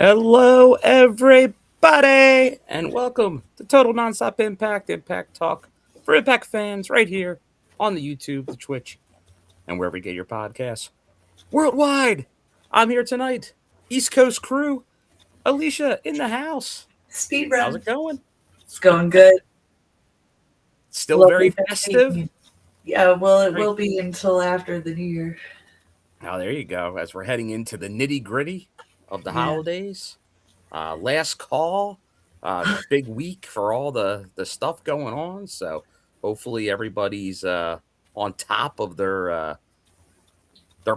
Hello, everybody, and welcome to Total Nonstop Impact Talk for Impact fans right here on the YouTube, the Twitch, and wherever you get your podcasts worldwide. I'm here tonight, East Coast crew, Alicia in the house. Speed How's run. it going? It's going good. Still very Lovely festive. Thanksgiving. Yeah, well, it Very- will be until after the new year. Now, there you go. As we're heading into the nitty gritty of the Yeah. holidays, last call, big week for all the stuff going on. So hopefully everybody's on top of their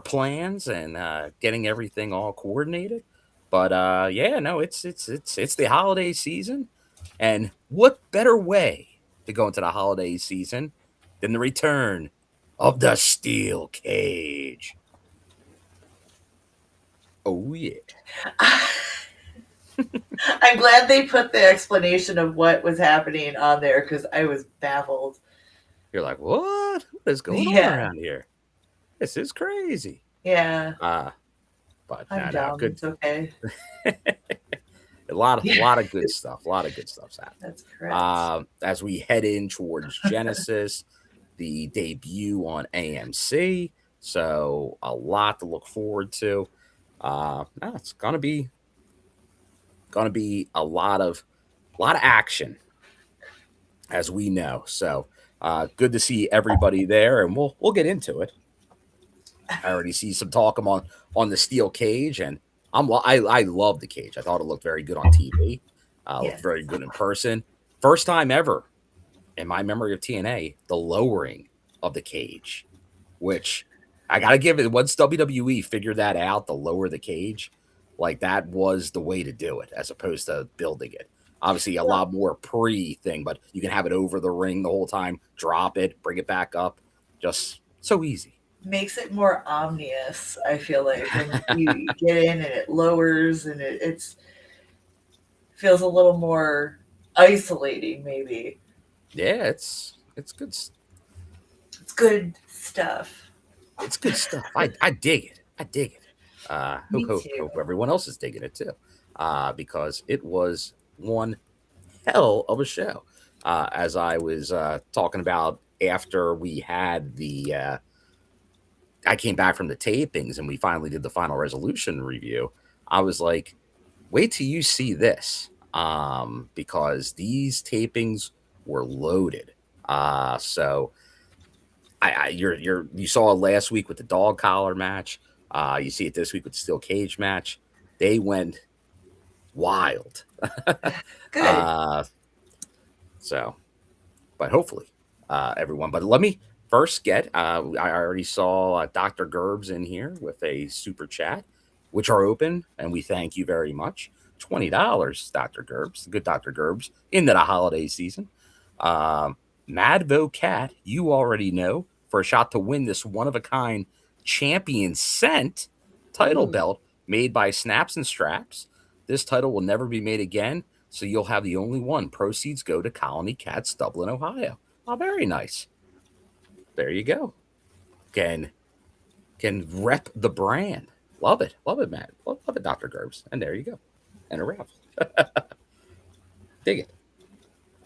plans and getting everything all coordinated. But yeah, no, it's the holiday season, and what better way to go into the holiday season than the return of the steel cage? Oh yeah. I'm glad they put the explanation of what was happening on there because I was baffled. You're like, what is going on Yeah. around here? This is crazy. Yeah. Uh but I'm no, dumb. good. It's okay. a lot Yeah, of good stuff. A lot of good stuff's happening. that's correct. As we head in towards Genesis, the debut on AMC. So a lot to look forward to. No, it's gonna be a lot of action, as we know. So good to see everybody there, and we'll get into it. I already see some talk on the steel cage, and I love the cage. I thought it looked very good on TV. Looked Yes. very good in person. First time ever in my memory of TNA, the lowering of the cage, which I gotta give it. Once WWE figured that out, the lower the cage, like that was the way to do it, as opposed to building it. Obviously, a Well, lot more pre thing, but you can have it over the ring the whole time, drop it, bring it back up, just so easy. makes it more ominous, I feel like, when you get in and it lowers and it's feels a little more isolating, maybe. Yeah, it's good. It's good stuff. It's good stuff. I dig it. I dig it. Me Hope too. everyone else is digging it too, because it was one hell of a show. As I was talking about after we had I came back from the tapings and we finally did the final resolution review. I was like, wait till you see this, because these tapings were loaded. So you saw it last week with the dog collar match. You see it this week with the steel cage match. They went wild. Good. uh, so, but hopefully, everyone. But let me first get. I already saw Dr. Gerbs in here with a super chat, which are open, and we thank you very much. $20, Dr. Gerbs, good Dr. Gerbs, into the holiday season. Um, Madvo Cat, you already know, for a shot to win this one of a kind champion scent title Ooh. belt made by Snaps and Straps. This title will never be made again, so you'll have the only one. Proceeds go to Colony Cats, Dublin, Ohio. Oh, very nice. There you go. Can can rep the brand. Love it, Matt. Love it, Dr. Gerbs. And there you go. And a raffle. Dig it.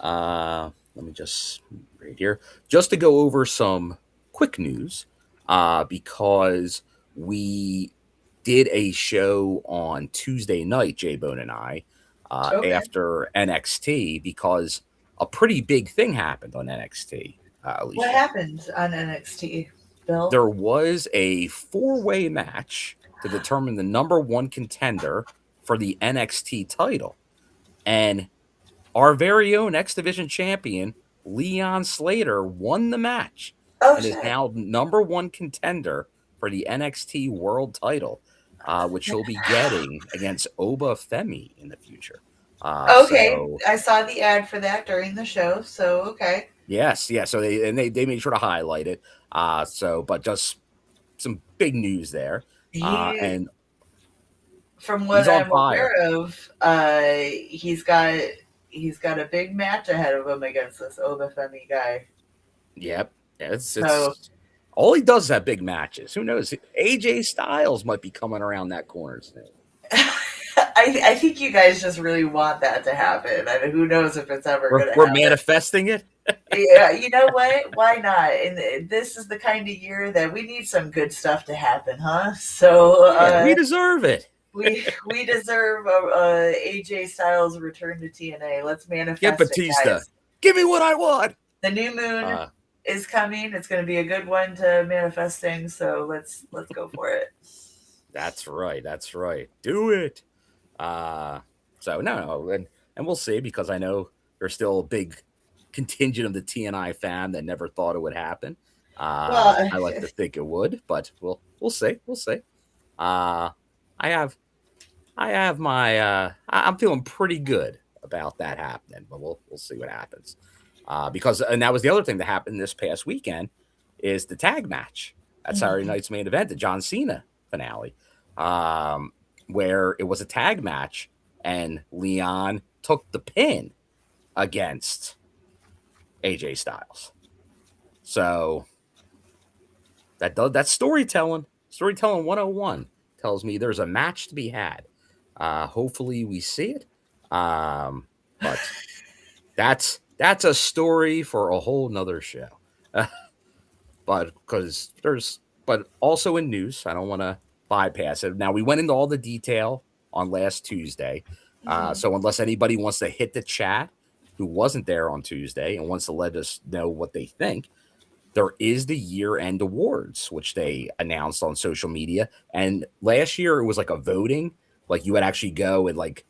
Let me just right here, just to go over some quick news, because we did a show on Tuesday night, J Bone and I, Okay. after NXT, because a pretty big thing happened on NXT, What Alicia. happened on NXT, Bill? There was a four-way match to determine the number one contender for the NXT title. And our very own X Division champion, Leon Slater, won the match Oh and is shit. now number one contender for the NXT World title, which he'll be getting against Oba Femi in the future. Okay, So I saw the ad for that during the show, so okay. yes, yeah. So they made sure to highlight it. But just some big news there, He, and from he's what on I'm fire. aware of, he's got a big match ahead of him against this Obafemi guy. Yep. Yeah, So it's all he does is have big matches. Who knows? AJ Styles might be coming around that corner soon. I think you guys just really want that to happen. I mean, who knows if it's ever going to We're happen. manifesting it. Yeah, you know what? Why not? And this is the kind of year that we need some good stuff to happen, huh? So Yeah, we deserve it. we deserve AJ Styles' return to TNA. Let's Get manifest it, Batista. guys. Give me what I want. The new moon Uh, is coming. It's going to be a good one to manifest things. So let's go for it. that's right. That's right. Do it. Uh, so no, and we'll see because I know there's still a big contingent of the TNI fan that never thought it would happen. Well, I like to think it would, but we'll see. We'll see. Uh, I have my I'm feeling pretty good about that happening, but we'll see what happens. Because and that was the other thing that happened this past weekend is the tag match at Saturday night's main event, the John Cena finale, where it was a tag match and Leon took the pin against AJ Styles. So that's storytelling. Storytelling 101 tells me there's a match to be had. Hopefully we see it. But that's a story for a whole nother show. But because but also in news, I don't want to bypass it. Now we went into all the detail on last Tuesday. So unless anybody wants to hit the chat who wasn't there on Tuesday and wants to let us know what they think, there is the year-end awards, which they announced on social media. And last year it was like a voting, like you would actually go and like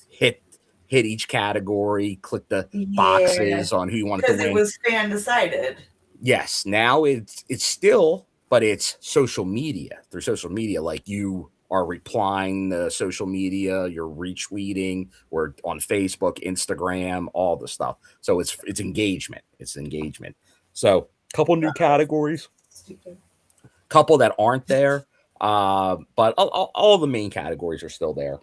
hit each category, click the yeah, boxes on who you wanted to because it win. was fan decided. Yes, now it's still, but it's social media. Through social media, like you are replying to social media, you're retweeting, or on Facebook, Instagram, all the stuff. So it's engagement. It's engagement. So couple new categories, Stupid. couple that aren't there, but all the main categories are still there.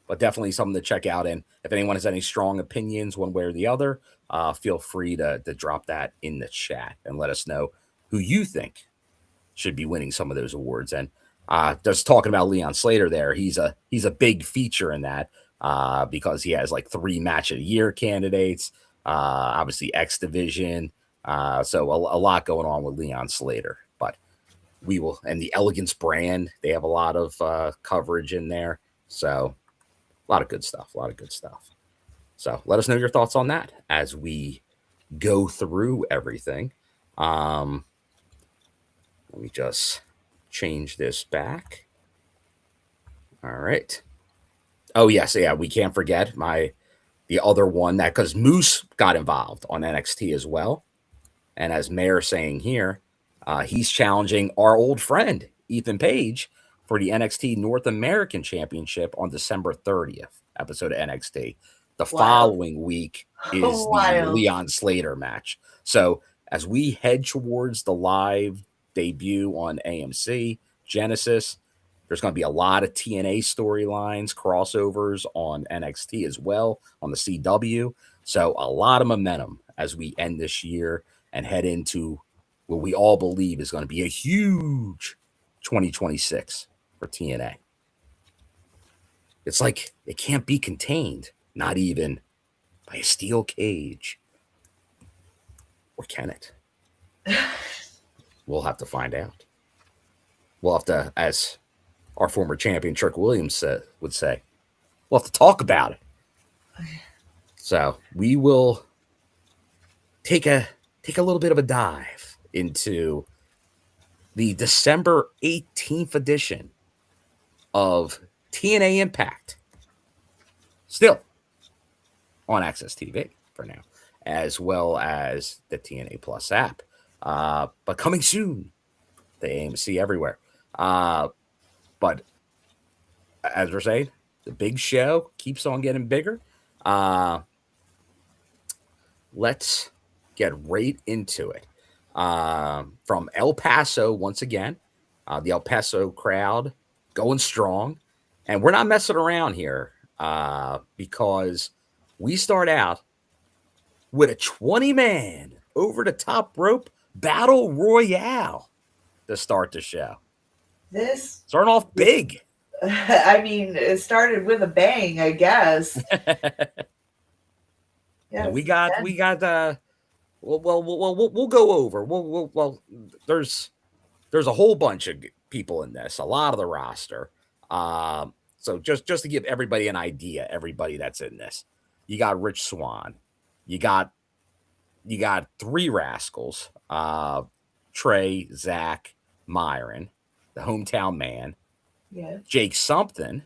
But definitely something to check out. And if anyone has any strong opinions one way or the other, feel free to drop that in the chat and let us know who you think should be winning some of those awards. And just talking about Leon Slater there, he's a big feature in that because he has like 3 match of the year candidates, obviously X Division. So a lot going on with Leon Slater. But we will, and the Elegance brand, they have a lot of coverage in there. So a lot of good stuff. A lot of good stuff. So let us know your thoughts on that as we go through everything. Let me just change this back. All right. Oh yes, yeah. We can't forget the other one that because Moose got involved on NXT as well, and as Mayor saying here, he's challenging our old friend Ethan Page for the NXT North American Championship on December 30th episode of NXT. The Wild. following week is the Wild. Leon Slater match. So as we head towards the live debut on AMC, Genesis, there's going to be a lot of TNA storylines, crossovers on NXT as well, on the CW. So a lot of momentum as we end this year and head into what we all believe is going to be a huge 2026 for TNA. It's like it can't be contained, not even by a steel cage. Or can it? We'll have to find out. We'll have to, as our former champion Trick Williams would say, we'll have to talk about it. So we will take a little bit of a dive into the December 18th edition of TNA Impact. Still on Access TV for now, as well as the TNA Plus app. But coming soon, the AMC everywhere. But as we're saying, the big show keeps on getting bigger. Let's get right into it. From El Paso, once again, the El Paso crowd going strong. And we're not messing around here because we start out with a 20-man over the top rope battle royale to start the show. This Starting off big. I mean, it started with a bang, I guess. And Yes, we got we'll go over. Well, there's a whole bunch of people in this, a lot of the roster. So just to give everybody an idea, everybody that's in this, you got Rich Swann, you got three rascals, Trey, Zach, Myron, the hometown man, yes. Jake something,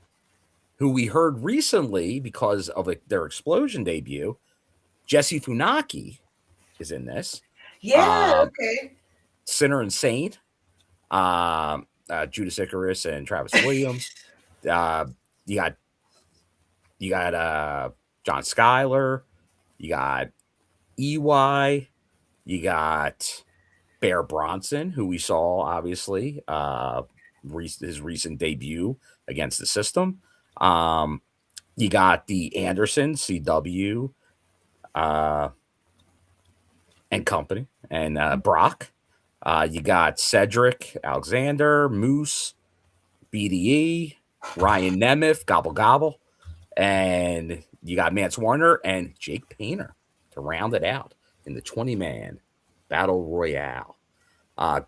who we heard recently because of their explosion debut. Jesse Funaki is in this. Yeah, okay. Sinner and Saint, Judas Icarus and Travis Williams. Uh, you got John Schuyler. You got EY. You got Bear Bronson, who we saw obviously his recent debut against the System. You got the Anderson CW and company and Brock. You got Cedric Alexander, Moose, BDE, Ryan Nemeth, Gobble Gobble, and you got Mance Warner and Jake Painter to round it out in the 20-man battle royale.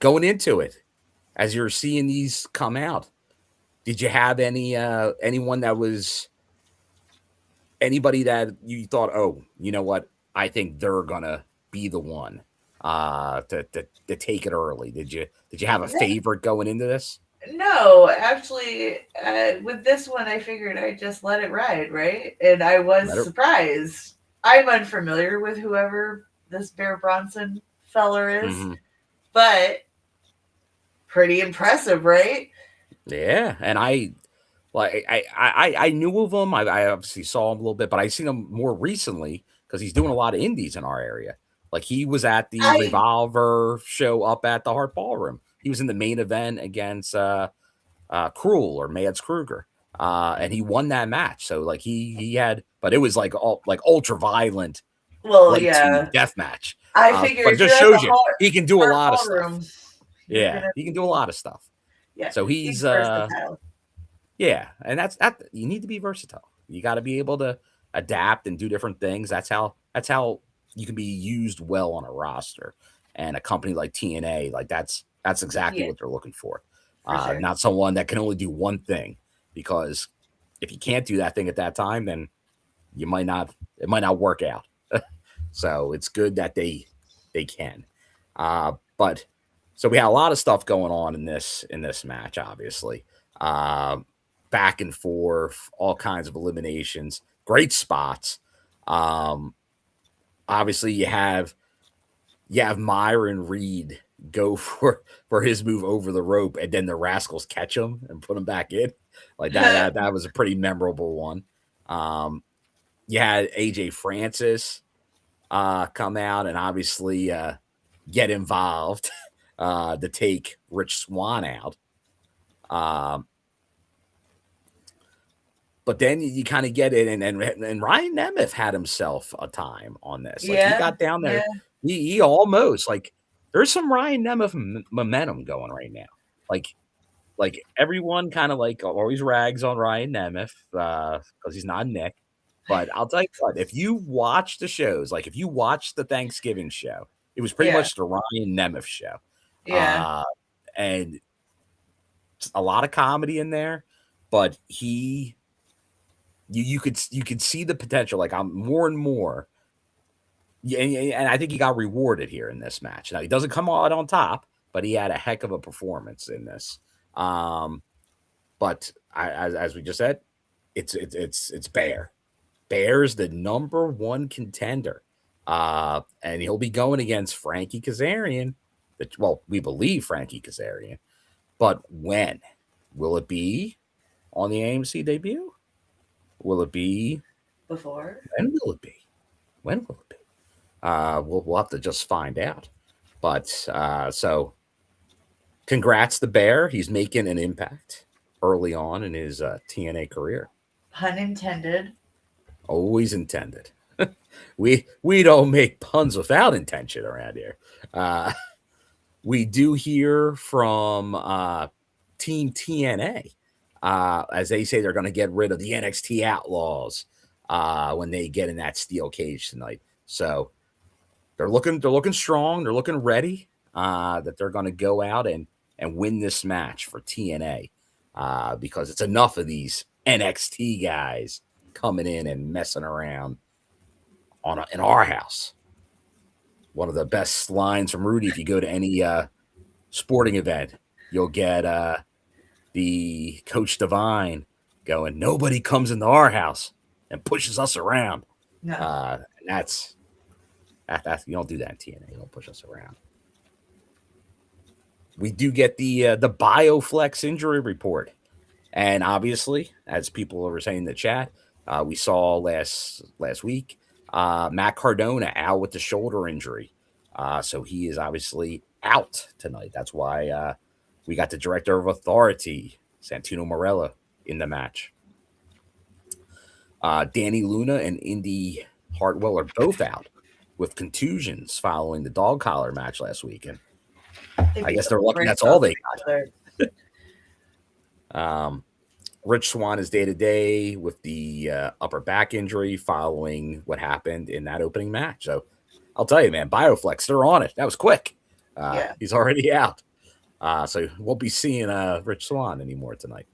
Going into it, as you're seeing these come out, did you have anyone that was anybody that you thought, oh, you know what, I think they're gonna be the one to take it early? Did you have a favorite going into this? No, actually, with this one, I figured I'd just let it ride, right? And I was surprised. I'm unfamiliar with whoever this Bear Bronson feller is, but pretty impressive, right? Yeah, and I knew of him. I obviously saw him a little bit, but I seen him more recently because he's doing a lot of indies in our area. Like he was at the Revolver show up at the Hart Ballroom. He was in the main event against Cruel or Mads Kruger, and he won that match. So like he had, but it was like ultra violent, death match. I figured, but it just shows you he can do a lot of stuff. Yeah, he can do a lot of stuff. Yeah, so he's versatile. Yeah, and that's you need to be versatile. You got to be able to adapt and do different things. That's how you can be used well on a roster. And a company like TNA, like that's exactly what they're looking for. Sure. Not someone that can only do one thing, because if you can't do that thing at that time, then it might not work out. So it's good that they can. But so we had a lot of stuff going on in this match, obviously. Back and forth, all kinds of eliminations, great spots. Obviously you have Myron Reed go for his move over the rope, and then the Rascals catch him and put him back in. Like that was a pretty memorable one. You had AJ Francis come out and obviously get involved to take Rich Swann out. But then you kind of get it, and Ryan Nemeth had himself a time on this. Like he got down there, he almost, like, there's some Ryan Nemeth momentum going right now. Like everyone kind of like always rags on Ryan Nemeth because he's not Nick. But I'll tell you what, if you watch the shows, like if you watch the Thanksgiving show, it was pretty much the Ryan Nemeth show. Yeah. And a lot of comedy in there, but you could see the potential. Like I'm more and more. Yeah, and I think he got rewarded here in this match. Now he doesn't come out on top, but he had a heck of a performance in this. But as we just said, it's Bear. Bear's the #1 contender, and he'll be going against Frankie Kazarian. Well, we believe Frankie Kazarian, but when will it be on the AMC debut? Will it be before? When will it be? When will it be? We'll have to just find out. But so congrats to Bear. He's making an impact early on in his TNA career. Pun intended. Always intended. We don't make puns without intention around here. We do hear from Team TNA. As they say, they're going to get rid of the NXT Outlaws when they get in that steel cage tonight. So they're looking strong. They're looking ready. That they're going to go out and win this match for TNA because it's enough of these NXT guys coming in and messing around in our house. One of the best lines from Rudy, if you go to any sporting event, you'll get the Coach Divine going, "Nobody comes into our house and pushes us around." No. And that's you don't do that in TNA. You don't push us around. We do get the BioFlex injury report, and obviously, as people were saying in the chat, we saw last week Matt Cardona out with the shoulder injury, so he is obviously out tonight. That's why we got the Director of Authority, Santino Marella, in the match. Danny Luna and Indy Hartwell are both out with contusions following the dog collar match last week, and I guess they're lucky that's all they got. Rich Swann is day-to-day with the upper back injury following what happened in that opening match. So I'll tell you, man, BioFlex, they're on it. That was quick. He's already out. So we'll be seeing Rich Swann anymore tonight.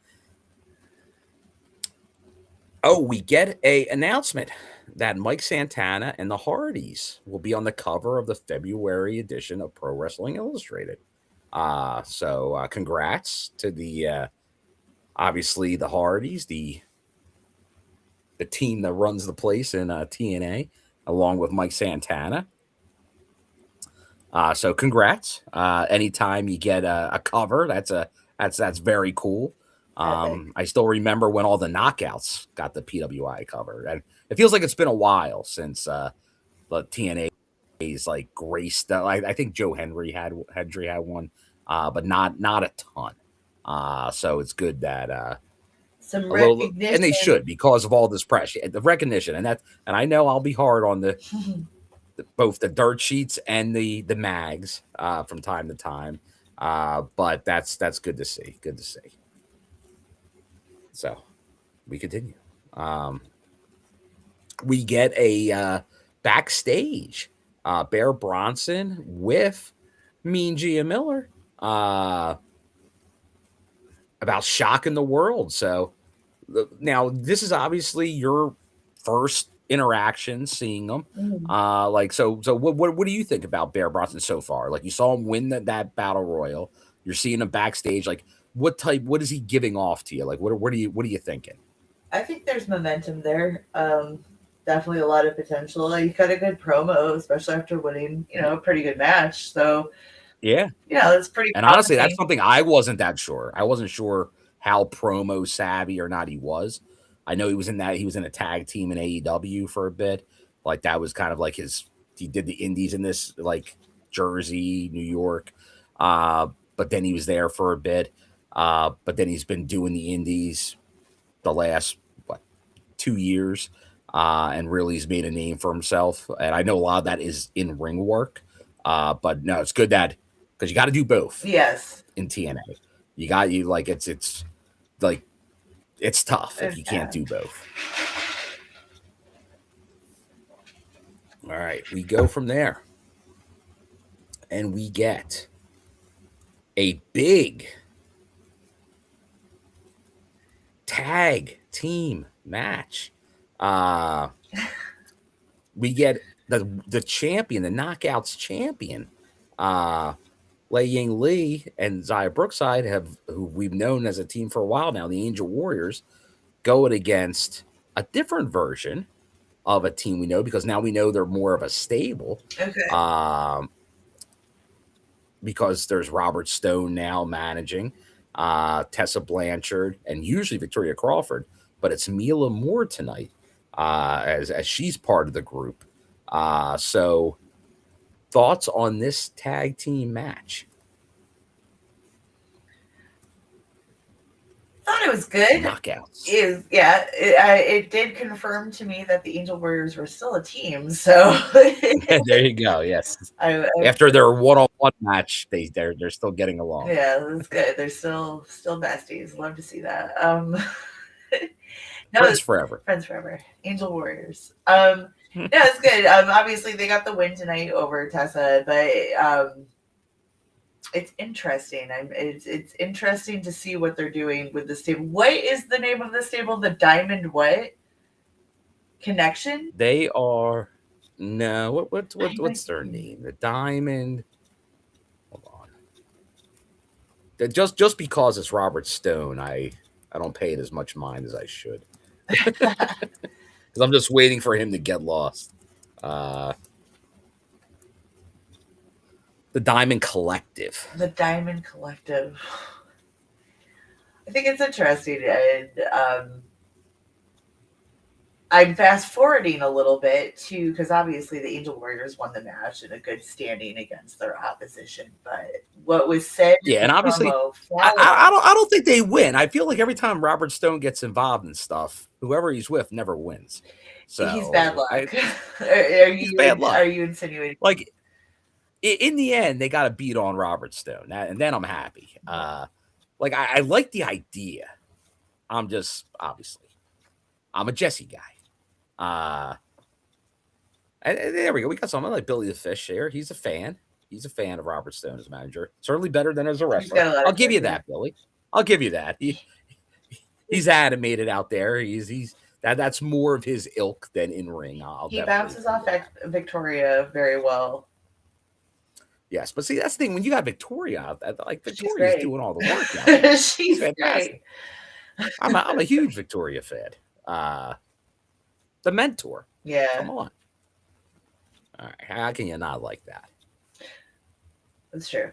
Oh, we get a announcement that Mike Santana and the Hardys will be on the cover of the February edition of Pro Wrestling Illustrated. So congrats to the obviously the Hardys, the team that runs the place in TNA, along with Mike Santana. So congrats. Anytime you get a cover, that's very cool. I still remember when all the knockouts got the PWI cover, and it feels like it's been a while since the TNA's like graced. I think Joe Hendry had one, but not a ton. So it's good that some recognition, and they should, because of all this pressure, the recognition, and I know I'll be hard on both the dirt sheets and the mags from time to time, but that's good to see. Good to see. So we continue. We get a backstage Bear Bronson with Mean Gia Miller about shocking the world. So now this is obviously your first interaction seeing them. So what do you think about Bear Bronson so far? Like, you saw him win that battle royal. You're seeing him backstage. Like, what is he giving off to you? Like, what are you thinking? I think there's momentum there. Definitely a lot of potential. He got a good promo, especially after winning, a pretty good match. So yeah, that's pretty. And honestly, that's something I wasn't that sure. I wasn't sure how promo savvy or not he was. I know he was in a tag team in AEW for a bit. Like, that was kind of like he did the indies in this, like Jersey, New York. But then he was there for a bit. But then he's been doing the indies the last 2 years, and really has made a name for himself. And I know a lot of that is in ring work. But no, it's good that, because you got to do both. Yes. In TNA, it's tough if you can't do both. All right, we go from there, and we get a big tag team match. We get the champion, the Knockouts champion, Ying Lee and Xia Brookside, who we've known as a team for a while now, the Angel Warriors, going against a different version of a team we know, because now we know they're more of a stable. Okay. Because there's Robert Stone now managing, Tessa Blanchard, and usually Victoria Crawford, but it's Mila Moore tonight, as she's part of the group. So thoughts on this tag team match? thought it was good. Knockouts. It did confirm to me that the Angel Warriors were still a team. So there you go. Yes. After their one-on-one match, they're still getting along. Yeah, that's good. They're still besties. Love to see that. Friends forever. Friends forever. Angel Warriors. Yeah, it's good. Obviously they got the win tonight over Tessa, but it's interesting. It's interesting to see what they're doing with the stable. What is the name of the stable? The Diamond what? Connection? They are what's their name? The Diamond. Hold on. Just because it's Robert Stone, I don't pay it as much mind as I should. Because I'm just waiting for him to get lost. The Diamond Collective. The Diamond Collective. I think it's interesting, and I'm fast forwarding a little bit too, because obviously the Angel Warriors won the match in a good standing against their opposition. But what was said, and obviously, I don't think they win. I feel like every time Robert Stone gets involved in stuff, whoever he's with never wins. So he's bad luck. He's bad luck. Are you insinuating? Like in the end, they got to beat on Robert Stone, and then I'm happy. Like I like the idea. I'm just I'm a Jesse guy. And there we go. We got someone like Billy the Fish here. He's a fan. He's a fan of Robert Stone as manager. Certainly better than as a wrestler. I'll give you that, Billy. I'll give you that. He's animated out there. That's more of his ilk than in ring. He bounces off Victoria very well. Yes, but see, that's the thing. When you got Victoria, like Victoria's doing all the work now. She's fantastic. Great. I'm a huge Victoria fan. The mentor. Yeah. Come on. All right. How can you not like that? That's true.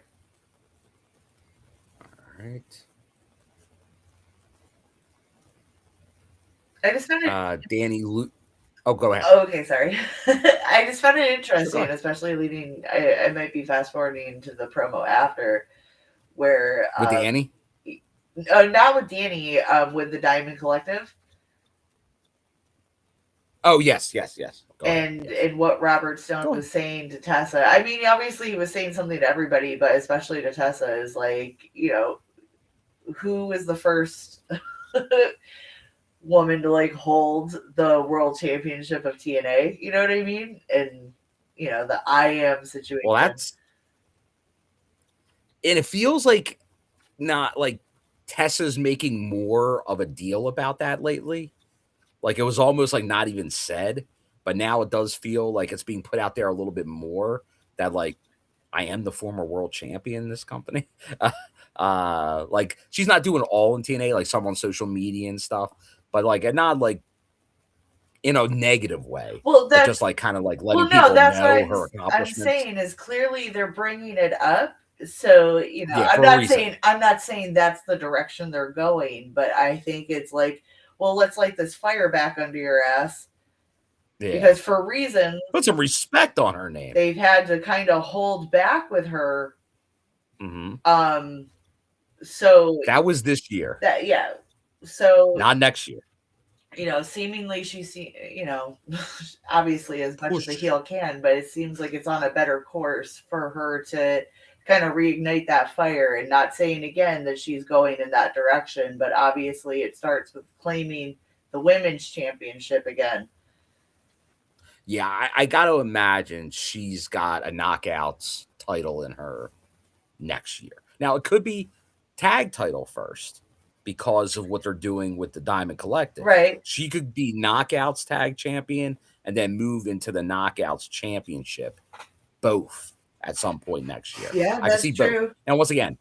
All right. I just found it. Danny Luke. Oh, go ahead. Oh, okay, sorry. I just found it interesting, especially leading. I might be fast forwarding to the promo after, where with Danny. Not with Danny. With the Diamond Collective. Oh yes. And what Robert Stone was saying to Tessa. I mean, obviously he was saying something to everybody, but especially to Tessa, is like, who is the first woman to like hold the world championship of TNA? You know what I mean? And the I am situation. Well, and it feels like not like Tessa's making more of a deal about that lately. Like it was almost like not even said, but now it does feel like it's being put out there a little bit more that like I am the former world champion in this company. Like she's not doing all in TNA, like some on social media and stuff, but like not like in a negative way. Well, that's just like kind of like letting people know her accomplishments. I'm saying is clearly they're bringing it up. So I'm not saying that's the direction they're going, but I think it's like, well, let's light this fire back under your ass. Yeah. Because for reasons, put some respect on her name. They've had to kind of hold back with her. Mm-hmm. So that was this year. So not next year. Seemingly she's, obviously as much as a heel can, but it seems like it's on a better course for her to kind of reignite that fire, and not saying again that she's going in that direction, but obviously it starts with claiming the women's championship again. Yeah, I got to imagine she's got a knockouts title in her next year. Now, it could be tag title first because of what they're doing with the Diamond Collective. Right. She could be knockouts tag champion and then move into the knockouts championship, both at some point next year. Yeah, I can see true. Both. And once again,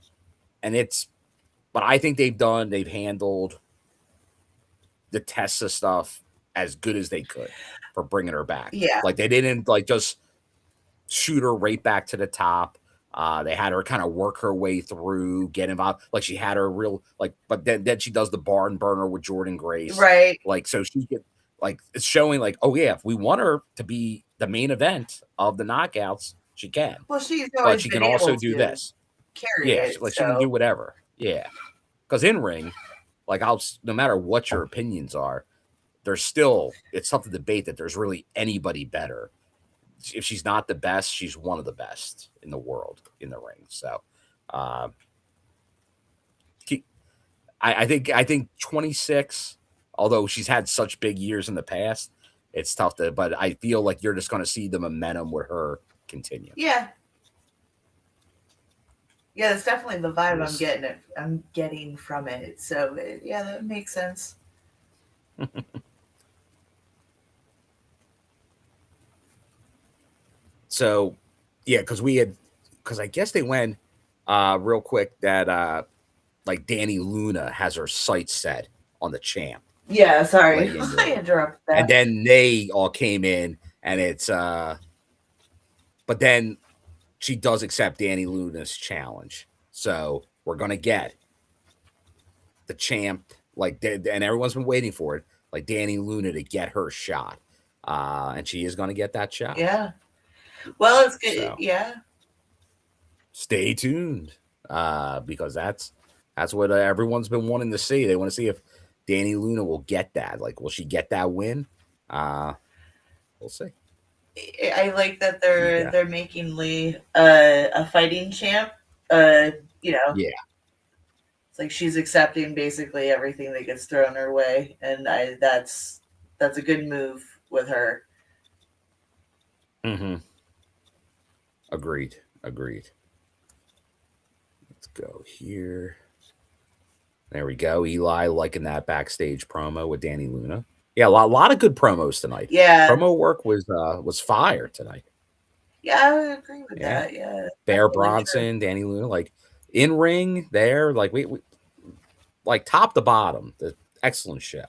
but I think they've handled the Tessa stuff as good as they could for bringing her back. Yeah. Like they didn't like just shoot her right back to the top. They had her kind of work her way through, get involved. Like she had her real but then she does the barn burner with Jordan Grace. Right. Like, so she could it's showing like, oh yeah, if we want her to be the main event of the knockouts, she can. Well, she can also do this. Carry it, she can do whatever. Yeah. Because in ring, like no matter what your opinions are, it's tough to debate that there's really anybody better. If she's not the best, she's one of the best in the world in the ring. So, uh, I think 26. Although she's had such big years in the past, it's tough to. But I feel like you're just going to see the momentum with her continue. Yeah. Yeah, that's definitely the vibe I'm getting from it. So yeah, that makes sense. So, yeah, because I guess they went real quick that like Danny Luna has her sights set on the champ. Yeah, sorry, I interrupted that. And then they all came in, and it's but then she does accept Danny Luna's challenge, so we're gonna get the champ, like, and everyone's been waiting for it, like Danny Luna to get her shot, and she is gonna get that shot. Yeah. Well, it's good. So, yeah. Stay tuned, because that's what everyone's been wanting to see. They want to see if Danny Luna will get that. Like, will she get that win? We'll see. I like that they're making Lee a fighting champ. Yeah. It's like she's accepting basically everything that gets thrown her way, and that's a good move with her. Mm-hmm. Agreed. Let's go here. There we go. Eli liking that backstage promo with Danny Luna. Yeah, a lot of good promos tonight. Yeah, promo work was fire tonight. Yeah, I would agree with that. Yeah, Bear Bronson, Danny Luna, like in ring there, like we like top to bottom, the excellent show.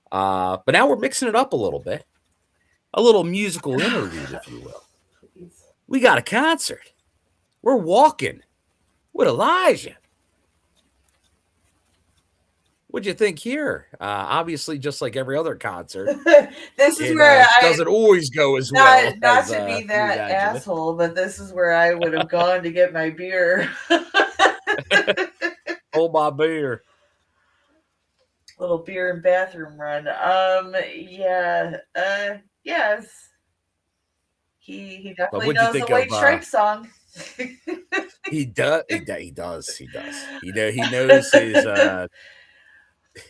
But now we're mixing it up a little bit, a little musical interlude, if you will. We got a concert. We're walking with Elijah. What'd you think here? Obviously, just like every other concert, this is where doesn't always go as well. Not to be that asshole, but this is where I would have gone to get my beer. Hold my beer. Little beer and bathroom run. Yeah. Yes. He definitely knows the White Stripes song. He does. He does. He knows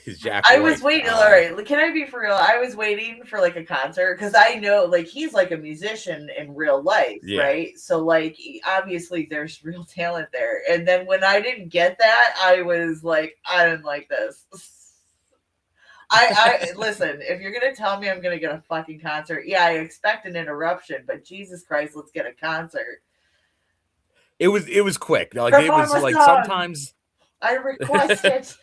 his Jack I was waiting. All right, can I be for real? I was waiting for like a concert because I know like he's like a musician in real life, right? So like obviously there's real talent there. And then when I didn't get that, I was like, I didn't like this. I listen, if you're gonna tell me I'm gonna get a fucking concert, yeah, I expect an interruption, but Jesus Christ, let's get a concert. It was quick. Like it was like sometimes I request it.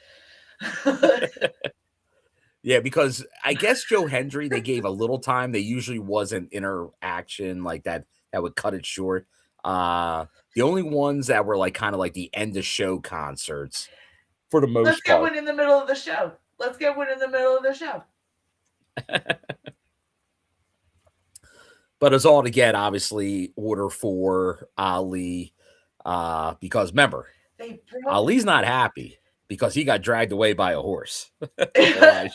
Yeah, because I guess Joe Hendry, they gave a little time. They usually wasn't interaction like that would cut it short. The only ones that were like kind of like the end of show concerts for the most part. Let's get one in the middle of the show. But it's all to get, obviously, order for Ali. Because remember, Ali's not happy because he got dragged away by a horse. I'm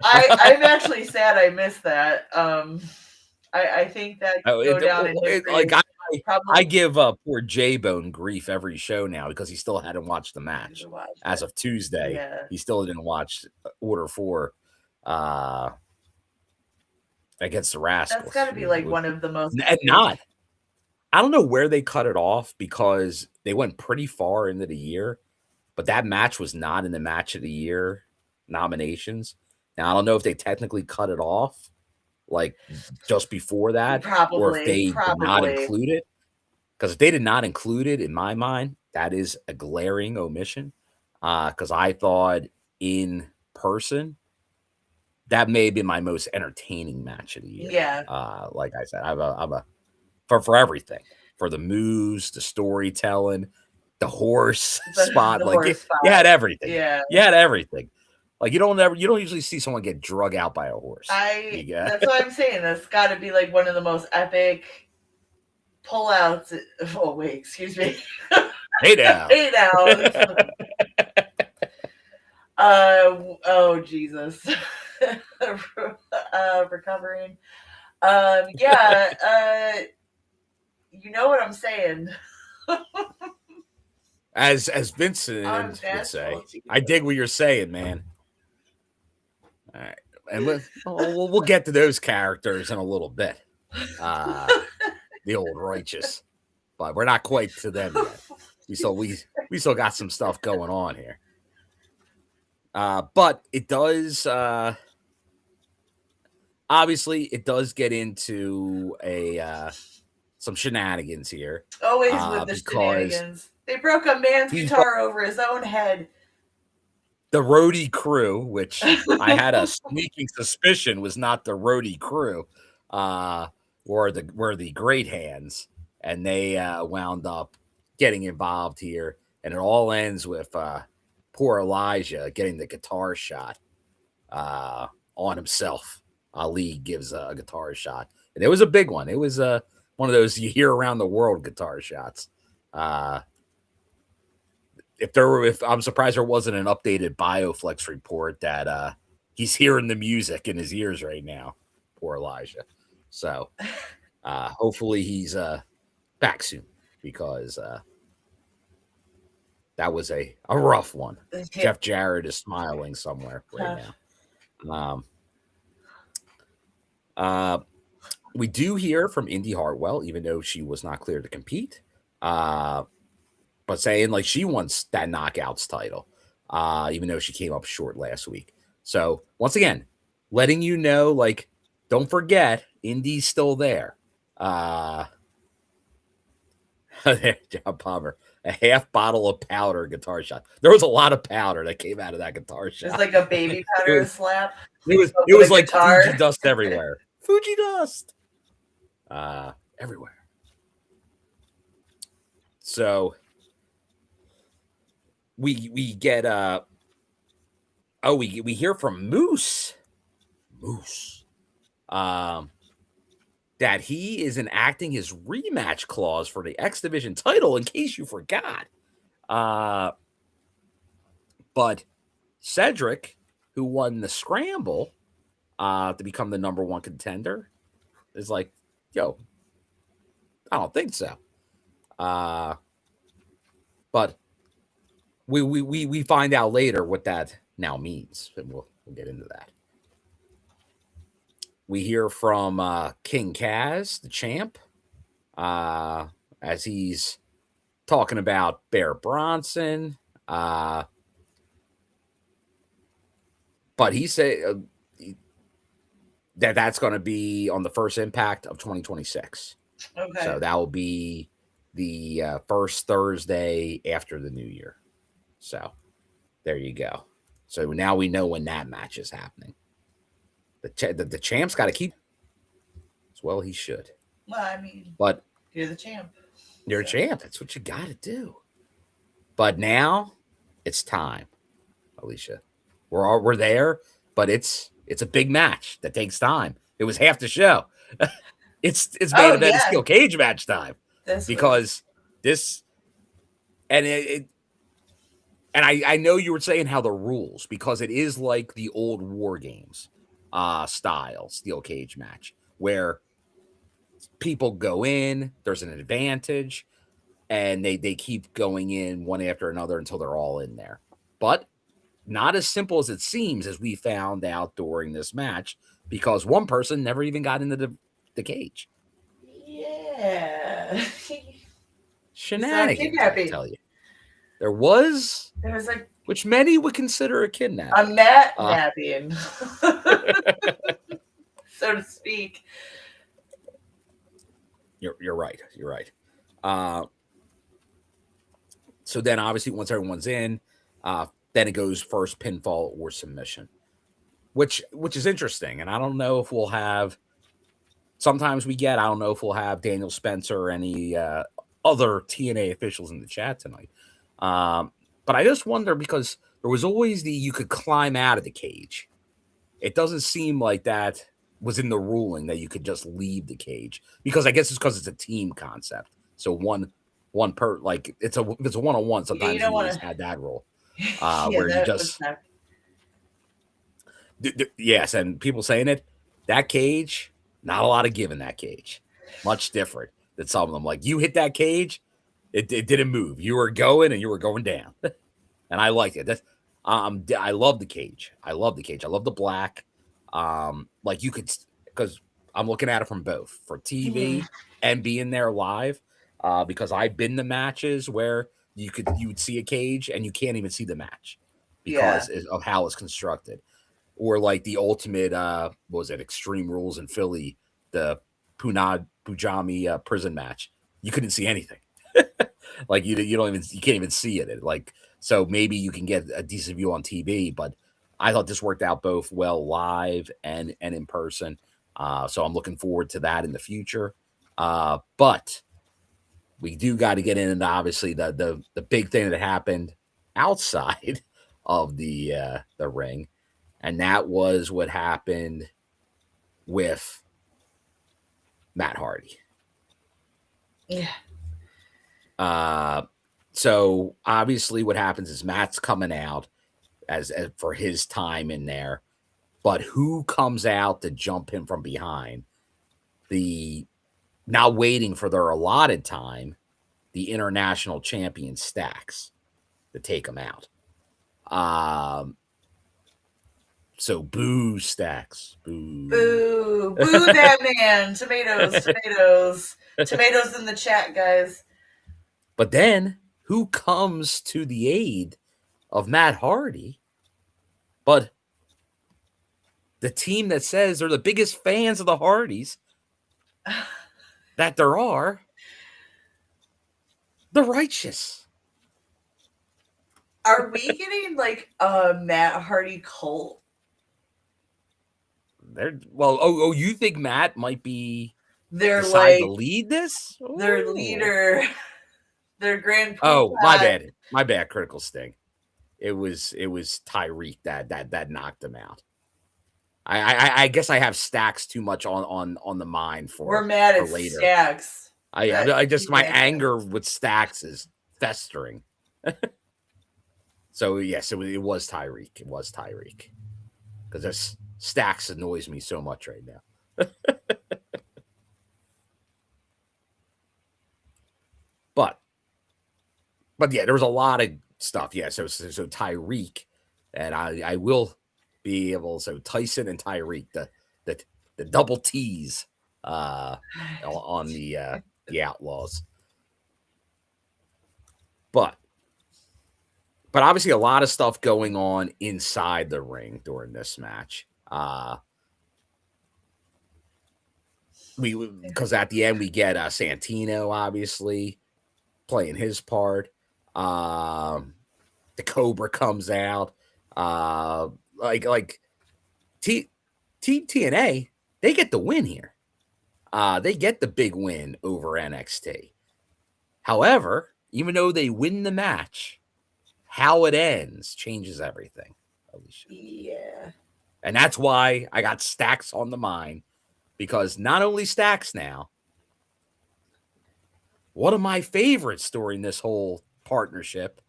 actually sad I missed that. I think that go down in history. Like I give poor J-Bone grief every show now because he still hadn't watched the match as of Tuesday. Yeah. He still didn't watch Order 4 against the Rascals. That's got to be like one of the most. I don't know where they cut it off because they went pretty far into the year, but that match was not in the Match of the Year nominations. Now, I don't know if they technically cut it off like just before that, or if they did not include it. Because if they did not include it, in my mind, that is a glaring omission. Because I thought in person, that may have been my most entertaining match of the year. Yeah. Like I said, I'm a for everything, for the moves, the storytelling, the horse spot. You had everything. Yeah. You had everything. Like you don't usually see someone get drug out by a horse. That's what I'm saying. That's got to be like one of the most epic pullouts. Oh wait, excuse me. Hey now. Oh Jesus. Recovering. Yeah. You know what I'm saying. As Vincent would say, I dig what you're saying, man. All right, and we'll get to those characters in a little bit. The old righteous, but we're not quite to them yet. We still got some stuff going on here. But it does obviously it does get into some shenanigans here. Always with the shenanigans. They broke a man's guitar over his own head. The roadie crew, which I had a sneaking suspicion was not the roadie crew, were the Great Hands, and they wound up getting involved here, and it all ends with poor Elijah getting the guitar shot on himself. Ali gives a guitar shot, and it was a big one. It was one of those you hear around the world guitar shots. If I'm surprised there wasn't an updated BioFlex report that he's hearing the music in his ears right now. Poor Elijah. So hopefully he's back soon, because that was a rough one. Jeff Jarrett is smiling somewhere right now. We do hear from Indy Hartwell, even though she was not cleared to compete, but saying like she wants that Knockouts title, even though she came up short last week. So once again, letting you know, like, don't forget, Indy's still there. John Palmer, a half bottle of powder guitar shot. There was a lot of powder that came out of that guitar shot. It's like a baby powder slap. It was like Fuji dust everywhere. Fuji dust. Everywhere. So we get we hear from Moose that he is enacting his rematch clause for the X Division title, in case you forgot. But Cedric, who won the scramble to become the number one contender, is like, yo, I don't think so. But we find out later what that now means, and we'll get into that. We hear from King Kaz, the champ, as he's talking about Bear Bronson. But he said that's going to be on the first Impact of 2026. Okay. So that will be the first Thursday after the new year. So there you go. So now we know when that match is happening. The champ's got to keep as well. He should. Well, I mean, but you're the champ. You're a champ. That's what you got to do. But now it's time, Alicia. We're there, but it's a big match that takes time. It was half the show. It's main event steel cage match time, because this and and I know you were saying how the rules, because it is like the old War Games style steel cage match where people go in, there's an advantage, and they keep going in one after another until they're all in there. But not as simple as it seems, as we found out during this match, because one person never even got into the cage. Yeah. Shenanigans, I tell you. There was like, which many would consider a kidnapping. A napping, so to speak. You're right. You're right. So then, obviously, once everyone's in, then it goes first pinfall or submission, which is interesting. And I don't know if we'll have. Sometimes we get. I don't know if we'll have Daniel Spencer or any other TNA officials in the chat tonight. But I just wonder, because there was always you could climb out of the cage. It doesn't seem like that was in the ruling, that you could just leave the cage, because I guess it's because it's a team concept. So one per, like it's a one-on-one. Sometimes you just had that rule where you just Yes, and people saying it, that cage, not a lot of give in that cage. Much different than some of them. Like, you hit that cage, it didn't move. You were going and you were going down. And I like it. I love the cage. I love the cage. I love the black. Like, you could, because I'm looking at it from both for TV and being there live. Because I've been to matches where you would see a cage and you can't even see the match because of how it's constructed. Or like the ultimate, what was it, Extreme Rules in Philly, the Pujami prison match. You couldn't see anything. Like, you can't even see it. Like, so maybe you can get a decent view on TV, but I thought this worked out both well live and in person. So I'm looking forward to that in the future. But we do got to get into obviously the big thing that happened outside of the ring, and that was what happened with Matt Hardy. Yeah. So obviously what happens is Matt's coming out as for his time in there, but who comes out to jump him from behind? The not waiting for their allotted time, the international champion Stacks to take him out. So boo Stacks. Boo. Boo. Boo that man. Tomatoes in the chat, guys. But then who comes to the aid of Matt Hardy but the team that says they're the biggest fans of the Hardys that there are, the Righteous. Are we getting like a Matt Hardy cult? You think Matt might be decide to lead this? Their leader, their grand. Oh, my bad. Critical Sting. It was Tyriek that knocked him out. I guess I have Stacks too much on the mind for. We're mad at later. Stacks. I just my anger with Stacks is festering. So yes, it was Tyriek. It was Tyriek because this Stacks annoys me so much right now. But yeah, there was a lot of stuff. Yeah, so Tyriek, and I will be able. So Tyson and Tyriek, the double T's on the Outlaws. But obviously a lot of stuff going on inside the ring during this match. Because at the end we get Santino obviously playing his part. The Cobra comes out. Team TNA, they get the win here. They get the big win over NXT. However, even though they win the match, how it ends changes everything. Alicia. Yeah. And that's why I got Stacks on the mind, because not only Stacks now, one of my favorites during this whole partnership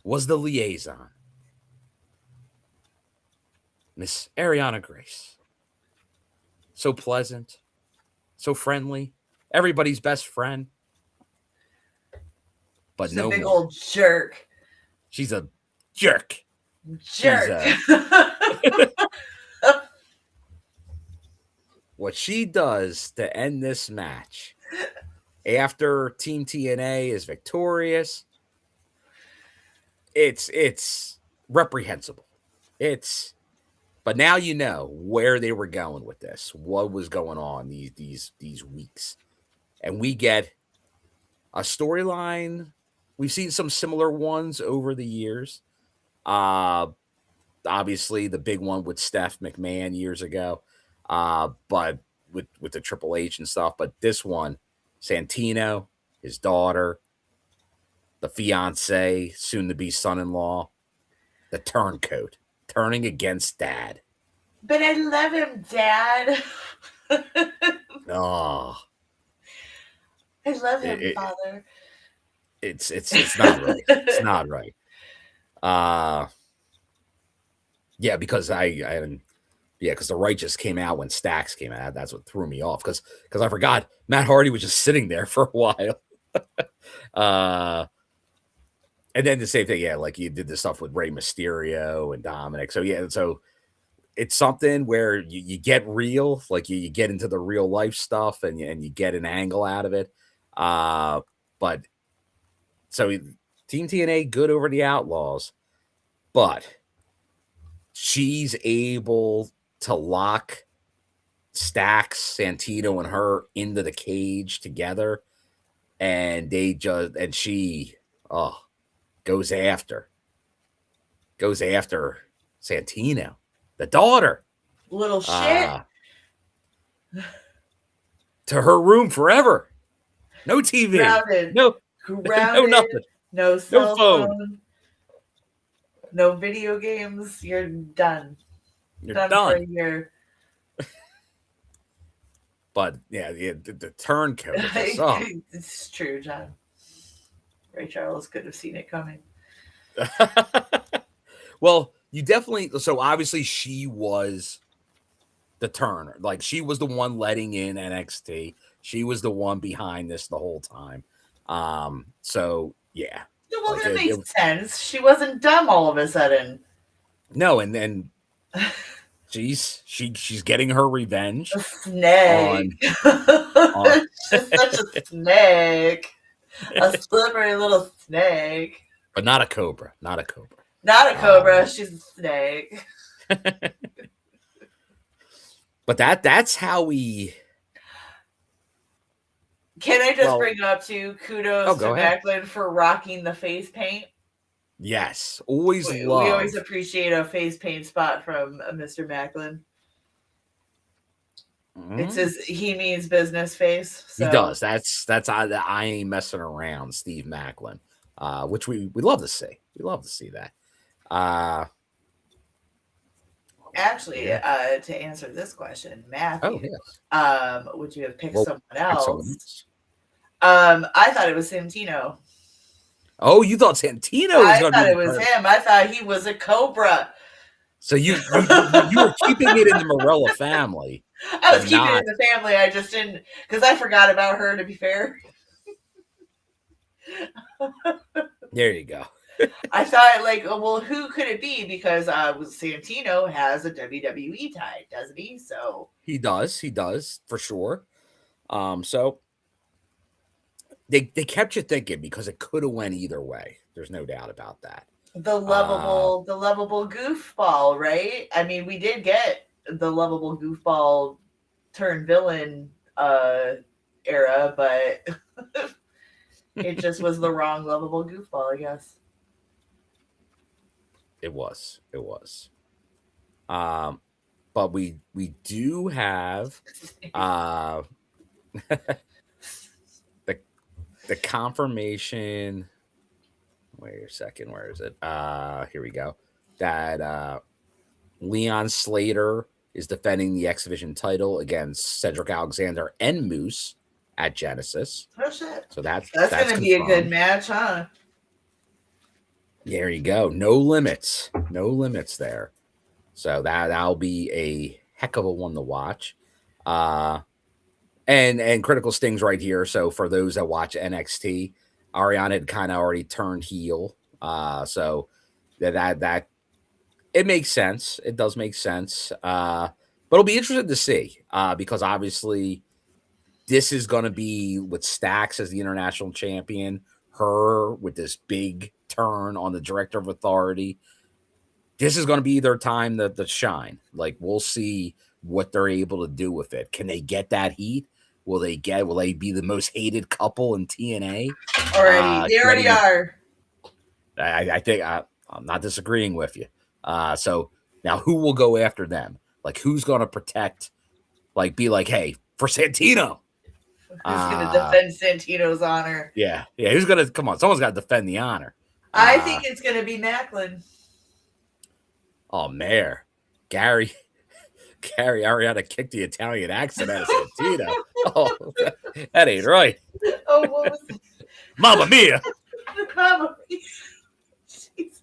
was the liaison, Miss Ariana Grace. So pleasant, so friendly, everybody's best friend. But she's no a big more. Old jerk. She's a jerk. What she does to end this match after Team TNA is victorious, it's reprehensible. But now you know where they were going with this, what was going on these weeks. And we get a storyline. We've seen some similar ones over the years. Obviously the big one with Steph McMahon years ago. But with the Triple H and stuff. But this one, Santino, his daughter, the fiance, soon to be son-in-law, the turncoat, turning against Dad. But I love him, Dad. Oh, I love him, Father. It's not right. It's not right. Yeah, because I Yeah, because the right just came out when Stacks came out. That's what threw me off because I forgot Matt Hardy was just sitting there for a while. And then the same thing, yeah, like you did the stuff with Rey Mysterio and Dominic. So yeah, so it's something where you get real, like you get into the real life stuff and you get an angle out of it. But so Team TNA good over the Outlaws, but she's able to lock Stacks, Santino, and her into the cage together, and she goes after Santino, the daughter, little shit, to her room forever. No TV, grounded, no nothing, no cell phone. phone, no video games. You're done. You're done for a year. But yeah, the turncoat. It's true, John. Ray Charles could have seen it coming. Well, you definitely. So obviously, she was the turner. Like she was the one letting in NXT. She was the one behind this the whole time. So yeah. Well, like, that makes sense. She wasn't dumb all of a sudden. No, and then she's getting her revenge. A snake. She's such a snake. A slippery little snake. But not a cobra. Not a cobra. Not a cobra. She's a snake. But that's how we. Can I just bring up too? Kudos to Maclin for rocking the face paint. Yes, always we always appreciate a face paint spot from Mr. Maclin. Mm-hmm. It's his he means business face. So. He does. That's I ain't messing around, Steve Maclin, which we love to see. We love to see that. Actually, to answer this question, Matthew, would you have picked someone else? I thought it was Santino. Oh, you thought Santino was going to be? I thought it was him. I thought he was a cobra. So you were keeping it in the Marella family. I was keeping it in the family. I just didn't, because I forgot about her, to be fair. There you go. I thought, like, well, who could it be? Because Santino has a WWE tie, doesn't he? So he does, for sure. So they kept you thinking because it could have went either way. There's no doubt about that. The lovable goofball, right? I mean, we did get the lovable goofball turn villain era, but it just was the wrong lovable goofball, I guess. It was. But we do have the confirmation. Wait a second, where is it? Here we go. That Leon Slater is defending the X Division title against Cedric Alexander and Moose at Genesis. Oh shit! So that's going to be a good match, huh? There you go. No limits there. So that'll be a heck of a one to watch. And Critical Sting's right here. So for those that watch NXT, Ariana had kind of already turned heel. So that it makes sense. It does make sense. But it'll be interesting to see because obviously this is going to be with Stacks as the international champion, her with this big turn on the director of authority. This is going to be their time to shine. Like, we'll see what they're able to do with it. Can they get that heat? Will they be the most hated couple in TNA? They already are. I think I'm not disagreeing with you. So now who will go after them? Like, who's going to protect, like, be like, hey, for Santino. Who's going to defend Santino's honor? Yeah. Who's going to, come on, someone's got to defend the honor. I think it's going to be Maclin. Oh, Mayor. Gary Ariana kicked the Italian accent out of Santino. Oh, that ain't right. Oh, what was it? Mamma mia. Mamma mia. Jeez.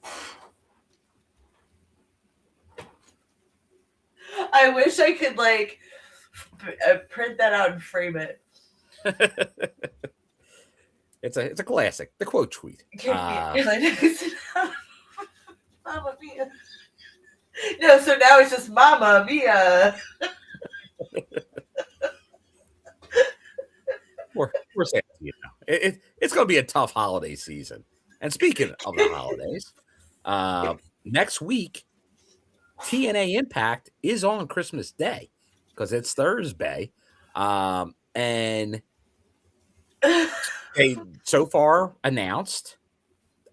I I wish I could like print that out and frame it. It's a classic. The quote tweet. Mamma Mia. No, so now it's just Mamma Mia. We're saying, it's going to be a tough holiday season. And speaking of the holidays, next week, TNA Impact is on Christmas Day because it's Thursday. And they so far announced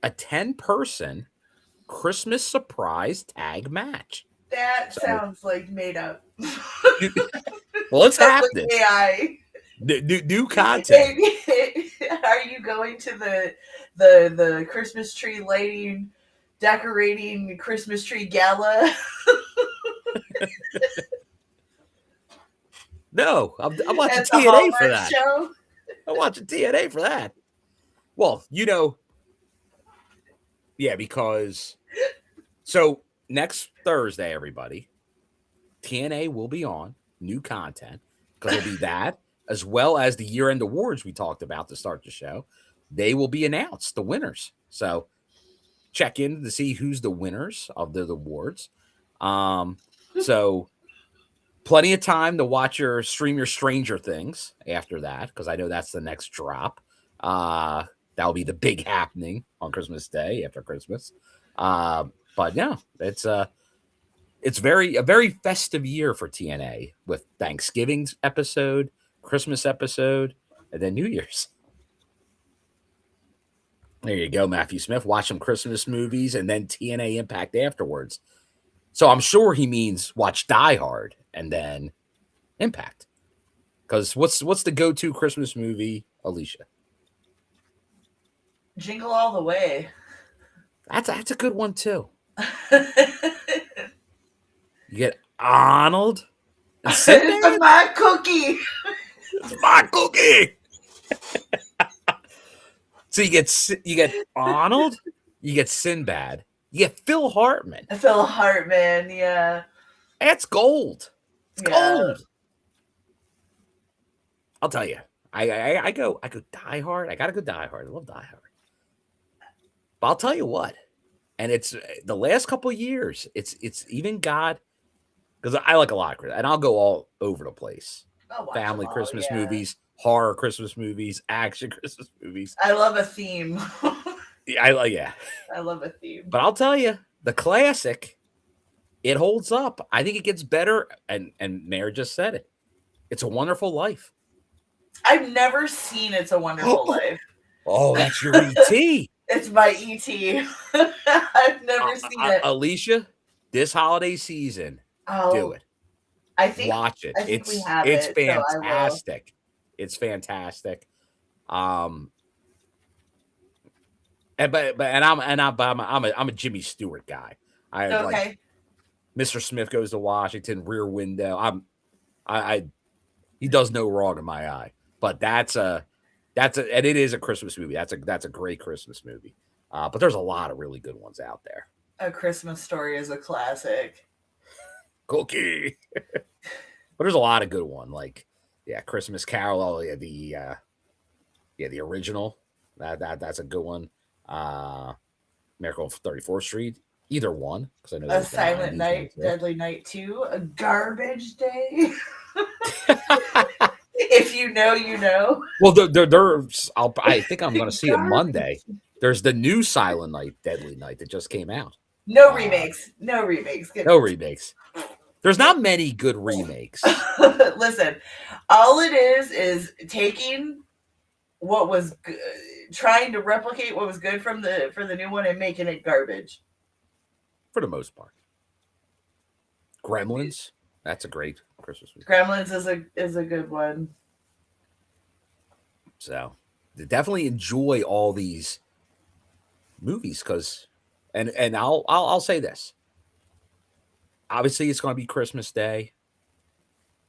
a 10-person Christmas surprise tag match. That sounds like made up. Well, it's happening. Like AI. New content. Are you going to the Christmas tree lighting, decorating Christmas tree gala? No, I'm watching TNA for that. Show? I'm watching TNA for that. Well, yeah, because so next Thursday, everybody, TNA will be on new content because it'll be that as well as the year-end awards we talked about to start the show. They will be announced, the winners. So check in to see who's the winners of the awards. So plenty of time to stream your Stranger Things after that, because I know that's the next drop. That'll be the big happening on Christmas Day after Christmas. But yeah, it's a very festive year for TNA with Thanksgiving's episode, Christmas episode, and then New Year's. There you go, Matthew Smith. Watch some Christmas movies and then TNA Impact afterwards. So I'm sure he means watch Die Hard and then Impact. Because what's the go-to Christmas movie, Alicia? Jingle All the Way. That's a good one too. You get Arnold. It's my cookie. It's my cookie. So you get Arnold, you get Sinbad, you get Phil Hartman. Phil Hartman, yeah. That's gold. It's gold. I'll tell you, I go Die Hard. I gotta go Die Hard. I love Die Hard. But I'll tell you what, and it's the last couple of years, it's even got, because I like a lot of Christmas, and I'll go all over the place. Family Christmas movies, horror Christmas movies, action Christmas movies. I love a theme. I love a theme. But I'll tell you, the classic, it holds up. I think it gets better, and Mayor just said it. It's a Wonderful Life. I've never seen It's a Wonderful Life. Oh, that's your ET. It's my ET. I've never seen it. Alicia, this holiday season, do it. Watch it. It's fantastic. So it's fantastic. I'm a Jimmy Stewart guy. Like Mr. Smith Goes to Washington, Rear Window. He does no wrong in my eye. But and it is a Christmas movie. That's a great Christmas movie. But there's a lot of really good ones out there. A Christmas Story is a classic. Cookie. But there's a lot of good ones, like Christmas Carol. The original. That's a good one. Miracle on 34th Street. Either one, because I know A Silent Night, Deadly Night 2, A Garbage Day. If you know, you know. Well, I think I'm going to see it Monday. There's the new Silent Night, Deadly Night that just came out. No remakes. No remakes. No remakes. There's not many good remakes. Listen, all it is taking what was trying to replicate what was good for the new one and making it garbage. For the most part. Gremlins. That's a great Christmas movie. Gremlins is a good one. So definitely enjoy all these movies because, and I'll say this. Obviously, it's going to be Christmas Day.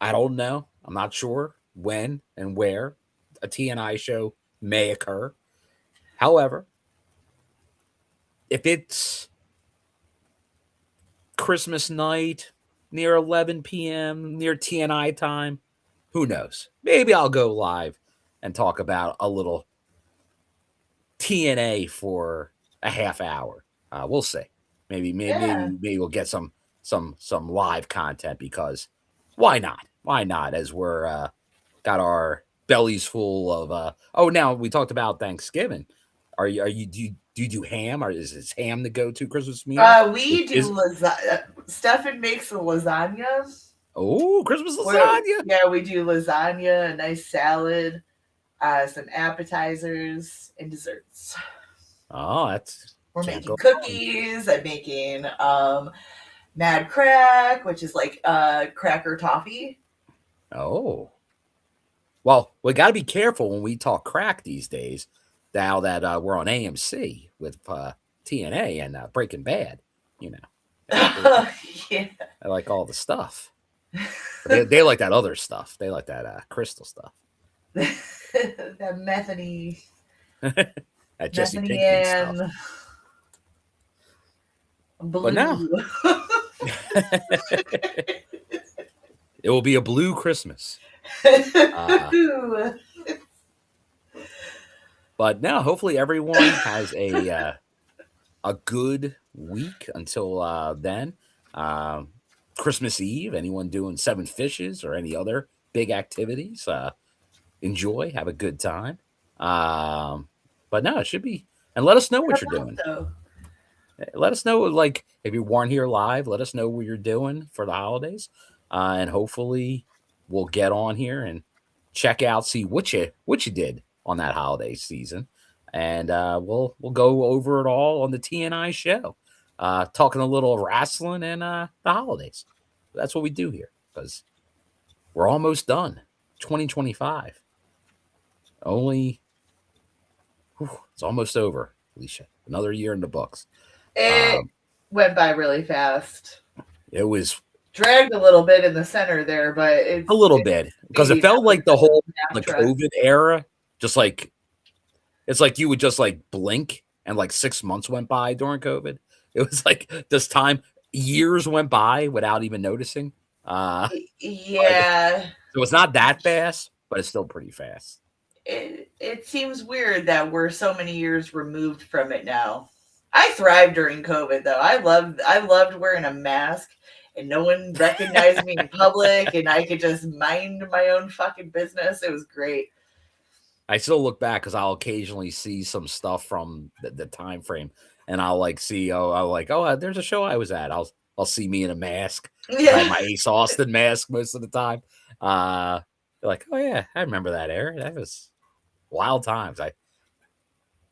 I don't know. I'm not sure when and where a TNI show may occur. However, if it's Christmas night, near 11 p.m., near TNI time. Who knows? Maybe I'll go live and talk about a little TNA for a half hour. We'll see. Maybe we'll get some live content because why not? Why not? As we're got our bellies full of now we talked about Thanksgiving. Are you do you do ham, or is ham the go-to Christmas meal? We do lasagna. Stefan makes a lasagna. Oh, Christmas lasagna. Yeah, we do lasagna, a nice salad, some appetizers, and desserts. Oh, we're making cookies. I'm making Mad Crack, which is like cracker toffee. Oh. Well, we got to be careful when we talk crack these days, now that we're on AMC with TNA and Breaking Bad. You know, yeah, I like all the stuff. They like that other stuff. They like that crystal stuff. That methany. That Jesse Pinkman stuff. Blue. But now it will be a blue Christmas. But now, hopefully, everyone has a good week until then. Christmas Eve, anyone doing 7 fishes or any other big activities, enjoy, have a good time. But no, it should be, and let us know what you're doing. Let us know, like, if you weren't here live, let us know what you're doing for the holidays, and hopefully we'll get on here and check out, see what you did on that holiday season, and we'll go over it all on the TNI show, talking a little wrestling and the holidays. That's what we do here, because we're almost done. 2025, it's almost over, Alicia. Another year in the books. It went by really fast. It was dragged a little bit in the center there, but it's a little bit, because it felt like the whole COVID era, just like it's like you would just like blink and like 6 months went by during COVID. It was like this time, years went by without even noticing. Yeah. So it's not that fast, but it's still pretty fast. It seems weird that we're so many years removed from it now. I thrived during COVID, though. I loved wearing a mask and no one recognized me in public, and I could just mind my own fucking business. It was great. I still look back because I'll occasionally see some stuff from the time frame, and I'll like see, there's a show I was at. I'll see me in a mask. Yeah. I had my Ace Austin mask most of the time. Like, oh yeah, I remember that era. That was wild times.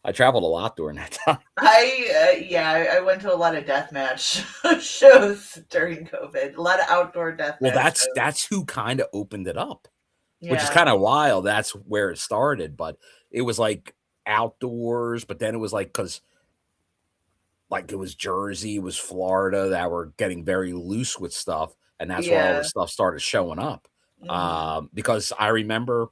I traveled a lot during that time. I went to a lot of deathmatch shows during COVID. A lot of outdoor deathmatch. Well, that's who kind of opened it up, which is kind of wild. That's where it started, but it was like outdoors. But then it was like, because like it was Jersey, it was Florida that were getting very loose with stuff, and that's where all the stuff started showing up. Mm-hmm. Because I remember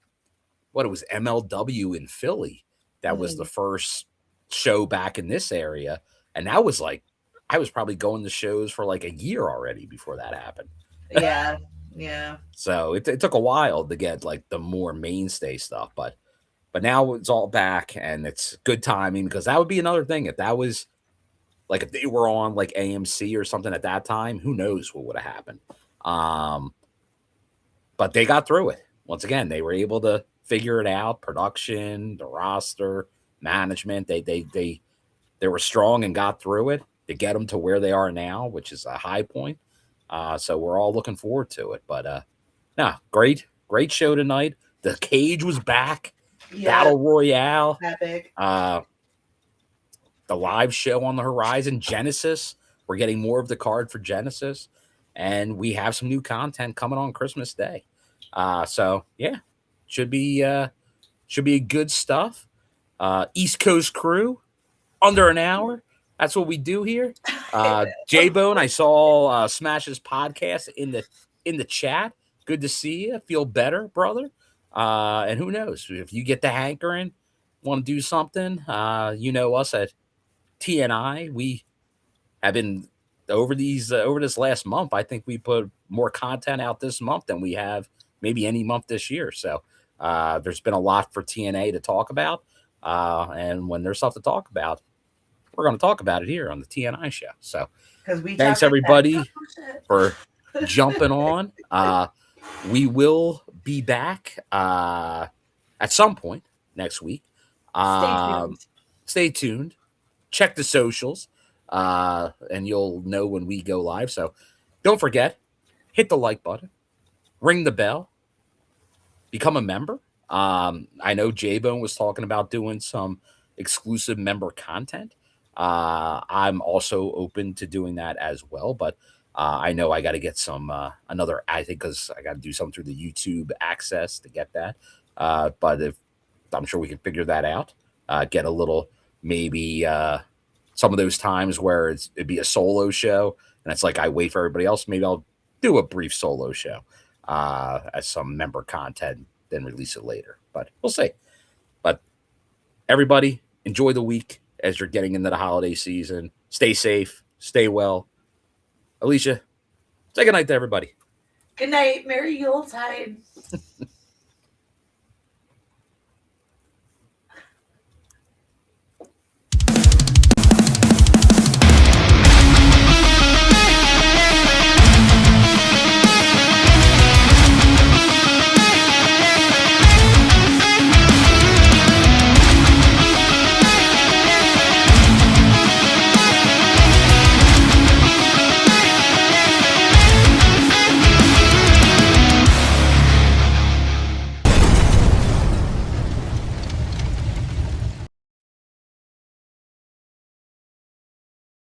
it was MLW in Philly. That was the first show back in this area. And that was like, I was probably going to shows for like a year already before that happened. Yeah. Yeah. So it took a while to get like the more mainstay stuff, but now it's all back, and it's good timing, because that would be another thing. If that was like, if they were on like AMC or something at that time, who knows what would have happened. But they got through it. Once again, they were able to figure it out. Production, the roster, management, they were strong and got through it to get them to where they are now, which is a high point. So we're all looking forward to it. But great show tonight. The cage was back. Yeah. Battle Royale. Epic. The live show on the horizon. Genesis. We're getting more of the card for Genesis, and we have some new content coming on Christmas Day. So yeah. Should be good stuff. East Coast crew, under an hour. That's what we do here. J-Bone, I saw Smash's podcast in the chat. Good to see you. Feel better, brother. And who knows, if you get the hankering, want to do something, us at TNI, we have been over this last month, I think we put more content out this month than we have maybe any month this year. So there's been a lot for TNA to talk about. And when there's stuff to talk about, we're going to talk about it here on the TNI show. So thanks everybody for jumping on. We will be back at some point next week. Stay tuned. Check the socials, and you'll know when we go live. So don't forget, hit the like button, ring the bell, become a member. I know J-Bone was talking about doing some exclusive member content. I'm also open to doing that as well, but I know I got to get some another. I think because I got to do something through the YouTube access to get that. But if I'm sure we can figure that out, get a little maybe some of those times where it'd be a solo show and it's like I wait for everybody else. Maybe I'll do a brief solo show as some member content, then release it later. But we'll see. But everybody, enjoy the week as you're getting into the holiday season. Stay safe, stay well. Alicia, say good night to everybody. Good night. Merry Yuletide.